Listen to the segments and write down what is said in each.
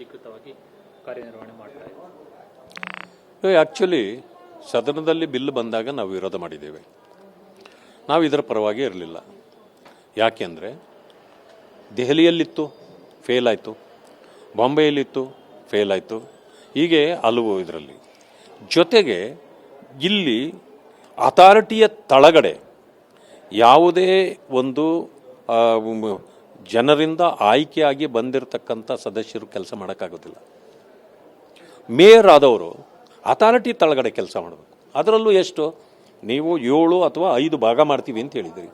ಅಧಿಕೃತವಾಗಿ ಕಾರ್ಯನಿರ್ವಹಣೆ ಮಾಡ್ತಾ ಇದೆ. ಆ್ಯಕ್ಚುಲಿ ಸದನದಲ್ಲಿ ಬಿಲ್ ಬಂದಾಗ ನಾವು ವಿರೋಧ ಮಾಡಿದ್ದೇವೆ. ನಾವು ಇದರ ಪರವಾಗಿ ಇರಲಿಲ್ಲ. ಯಾಕೆಂದರೆ ದೆಹಲಿಯಲ್ಲಿತ್ತು, ಫೇಲ್ ಆಯಿತು, ಬಾಂಬೆಯಲ್ಲಿತ್ತು, ಫೇಲ್ ಆಯಿತು, ಹೀಗೆ ಹಲವು ಇದರಲ್ಲಿ. ಜೊತೆಗೆ ಇಲ್ಲಿ ಅಥಾರಿಟಿಯ ತಳಗಡೆ ಯಾವುದೇ ಒಂದು ಜನರಿಂದ ಆಯ್ಕೆಯಾಗಿ ಬಂದಿರತಕ್ಕಂಥ ಸದಸ್ಯರು ಕೆಲಸ ಮಾಡೋಕ್ಕಾಗೋದಿಲ್ಲ. ಮೇಯರ್ ಆದವರು ಅಥಾರಿಟಿ ತಳಗಡೆ ಕೆಲಸ ಮಾಡಬೇಕು. ಅದರಲ್ಲೂ ಎಷ್ಟು ನೀವು 7 ಅಥವಾ 5 ಭಾಗ ಮಾಡ್ತೀವಿ ಅಂತ ಹೇಳಿದಿರಿ.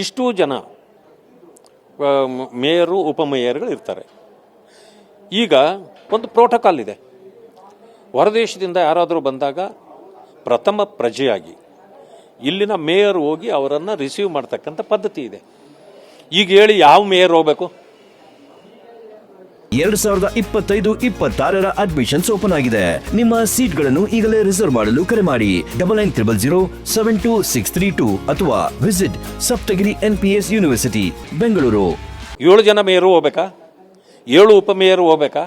ಇಷ್ಟೂ ಜನ ಮೇಯರು ಉಪಮೇಯರ್ಗಳು ಇರ್ತಾರೆ. ಈಗ ಒಂದು ಪ್ರೋಟೋಕಾಲ್ ಇದೆ. ಹೊರದೇಶದಿಂದ ಯಾರಾದರೂ ಬಂದಾಗ ಪ್ರಥಮ ಪ್ರಜೆಯಾಗಿ ಇಲ್ಲಿನ ಮೇಯರ್ ಹೋಗಿ ಅವರನ್ನು ರಿಸೀವ್ ಮಾಡ್ತಕ್ಕಂಥ ಪದ್ಧತಿ ಇದೆ. ಈಗ ಹೇಳಿ ಯಾವ ಮೇಯರ್ ಹೋಗಬೇಕು? 2025-26 ಅಡ್ಮಿಷನ್ಸ್ ಓಪನ್ ಆಗಿದೆ. ನಿಮ್ಮ ಸೀಟ್ಗಳನ್ನು ಈಗಲೇ ರಿಸರ್ವ್ ಮಾಡಲು ಕರೆ ಮಾಡಿ 9900072632 ಅಥವಾ visit Saptagiri NPS university Bengaluru. 7 ಜನ ಮೇಯರು ಹೋಗ್ಬೇಕಾ? 7 ಉಪಮೇಯರು ಹೋಗ್ಬೇಕಾ?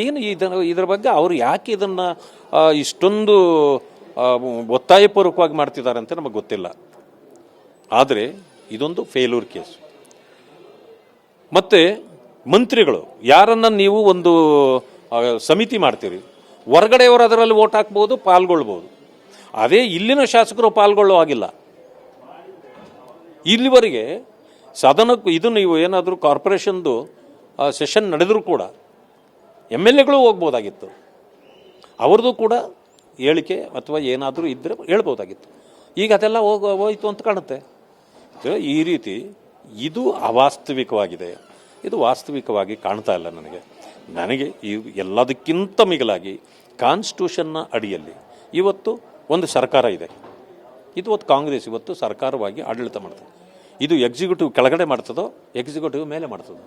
ಏನು ಇದರ ಬಗ್ಗೆ ಅವರು ಯಾಕೆ ಇದನ್ನು ಇಷ್ಟೊಂದು ಒತ್ತಾಯಪೂರ್ವಕವಾಗಿ ಮಾಡ್ತಿದ್ದಾರೆ ಅಂತ ನಮಗೆ ಗೊತ್ತಿಲ್ಲ. ಆದರೆ ಇದೊಂದು ಫೇಲ್ಯೂರ್ ಕೇಸ್. ಮತ್ತು ಮಂತ್ರಿಗಳು ಯಾರನ್ನ ನೀವು ಒಂದು ಸಮಿತಿ ಮಾಡ್ತೀರಿ, ಹೊರಗಡೆಯವರು ಅದರಲ್ಲಿ ವೋಟ್ ಹಾಕ್ಬೋದು, ಪಾಲ್ಗೊಳ್ಬೋದು. ಅದೇ ಇಲ್ಲಿನ ಶಾಸಕರು ಪಾಲ್ಗೊಳ್ಳೋ ಆಗಿಲ್ಲ. ಇಲ್ಲಿವರೆಗೆ ಸದನಕ್ಕೂ ಇದು ನೀವು ಏನಾದರೂ ಕಾರ್ಪೊರೇಷನ್ದು ಸೆಷನ್ ನಡೆದರೂ ಕೂಡ MLAಗಳು ಹೋಗ್ಬೋದಾಗಿತ್ತು. ಅವ್ರದ್ದು ಕೂಡ ಹೇಳಿಕೆ ಅಥವಾ ಏನಾದರೂ ಇದ್ದರೆ ಹೇಳ್ಬೋದಾಗಿತ್ತು. ಈಗ ಅದೆಲ್ಲ ಹೋಯ್ತು ಅಂತ ಕಾಣುತ್ತೆ. ಈ ರೀತಿ ಇದು ಅವಾಸ್ತವಿಕವಾಗಿದೆ. ಇದು ವಾಸ್ತವಿಕವಾಗಿ ಕಾಣ್ತಾ ಇಲ್ಲ ನನಗೆ ಈ ಎಲ್ಲದಕ್ಕಿಂತ ಮಿಗಿಲಾಗಿ ಕಾನ್ಸ್ಟಿಟ್ಯೂಷನ್ನ ಅಡಿಯಲ್ಲಿ ಇವತ್ತು ಒಂದು ಸರ್ಕಾರ ಇದೆ. ಇದು ಒಂದು ಕಾಂಗ್ರೆಸ್ ಇವತ್ತು ಸರ್ಕಾರವಾಗಿ ಆಡಳಿತ ಮಾಡ್ತದೆ. ಇದು ಎಕ್ಸಿಕ್ಯೂಟಿವ್ ಕೆಳಗಡೆ ಮಾಡ್ತದೋ ಎಕ್ಸಿಕ್ಯೂಟಿವ್ ಮೇಲೆ ಮಾಡ್ತದೋ?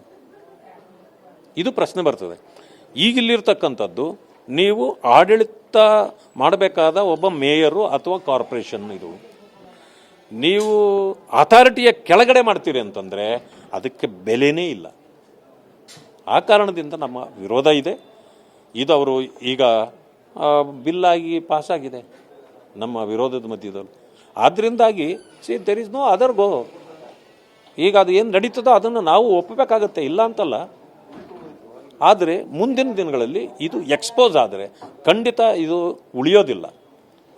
ಇದು ಪ್ರಶ್ನೆ ಬರ್ತದೆ. ಈಗಿಲ್ಲಿರ್ತಕ್ಕಂಥದ್ದು ನೀವು ಆಡಳಿತ ಮಾಡಬೇಕಾದ ಒಬ್ಬ ಮೇಯರು ಅಥವಾ ಕಾರ್ಪೊರೇಷನ್, ಇದು ನೀವು ಅಥಾರಿಟಿಯ ಕೆಳಗಡೆ ಮಾಡ್ತೀರಿ ಅಂತಂದರೆ ಅದಕ್ಕೆ ಬೆಲೆನೇ ಇಲ್ಲ. ಆ ಕಾರಣದಿಂದ ನಮ್ಮ ವಿರೋಧ ಇದೆ. ಇದು ಅವರು ಈಗ ಬಿಲ್ಲಾಗಿ ಪಾಸಾಗಿದೆ ನಮ್ಮ ವಿರೋಧದ ಮಧ್ಯದಲ್ಲಿ. ಆದ್ದರಿಂದಾಗಿ there is no other go. ಈಗ ಅದು ಏನು ನಡೀತದೋ ಅದನ್ನು ನಾವು ಒಪ್ಪಬೇಕಾಗತ್ತೆ, ಇಲ್ಲ ಅಂತಲ್ಲ. ಆದರೆ ಮುಂದಿನ ದಿನಗಳಲ್ಲಿ ಇದು ಎಕ್ಸ್ಪೋಸ್ ಆದರೆ ಖಂಡಿತ ಇದು ಉಳಿಯೋದಿಲ್ಲ.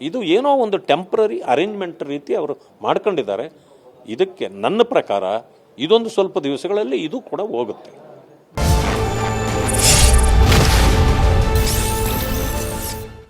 ಇದು ಏನೋ ಒಂದು ಟೆಂಪ್ರರಿ ಅರೇಂಜ್ಮೆಂಟ್ ರೀತಿ ಅವರು ಮಾಡ್ಕೊಂಡಿದ್ದಾರೆ. ಇದಕ್ಕೆ ನನ್ನ ಪ್ರಕಾರ ಇದೊಂದು ಸ್ವಲ್ಪ ದಿವಸಗಳಲ್ಲಿ ಇದು ಕೂಡ ಹೋಗುತ್ತೆ.